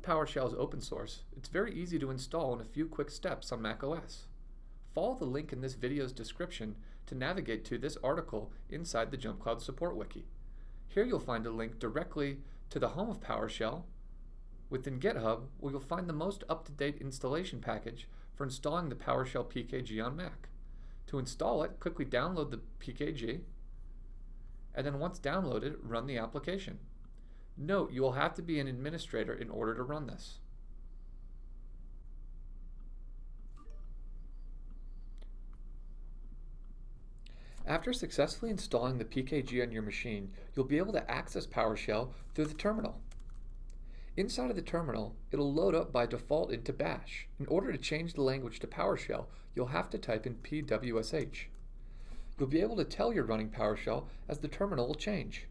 PowerShell is open source, it's very easy to install in a few quick steps on macOS. Follow the link in this video's description to navigate to this article inside the JumpCloud support wiki. Here you'll find a link directly to the home of PowerShell within GitHub, where you'll find the most up-to-date installation package for installing the PowerShell PKG on Mac. To install it, quickly download the PKG, and then once downloaded, run the application. Note, you will have to be an administrator in order to run this. After successfully installing the PKG on your machine, you'll be able to access PowerShell through the terminal. Inside of the terminal, it'll load up by default into Bash. In order to change the language to PowerShell, you'll have to type in pwsh. You'll be able to tell you're running PowerShell as the terminal will change.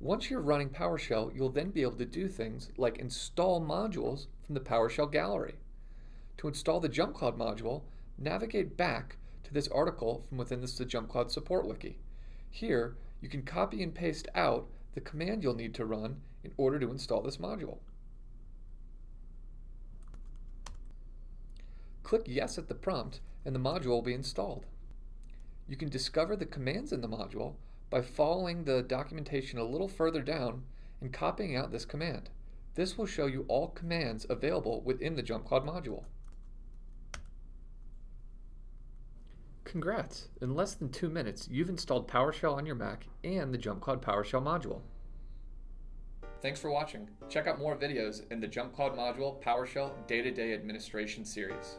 Once you're running PowerShell, you'll then be able to do things like install modules from the PowerShell gallery. To install the JumpCloud module, navigate back to this article from within the JumpCloud support wiki. Here, you can copy and paste out the command you'll need to run in order to install this module. Click Yes at the prompt and the module will be installed. You can discover the commands in the module by following the documentation a little further down and copying out this command. This will show you all commands available within the JumpCloud module. Congrats! In less than 2 minutes, you've installed PowerShell on your Mac and the JumpCloud PowerShell module. Thanks for watching. Check out more videos in the JumpCloud module PowerShell Day-to-Day Administration series.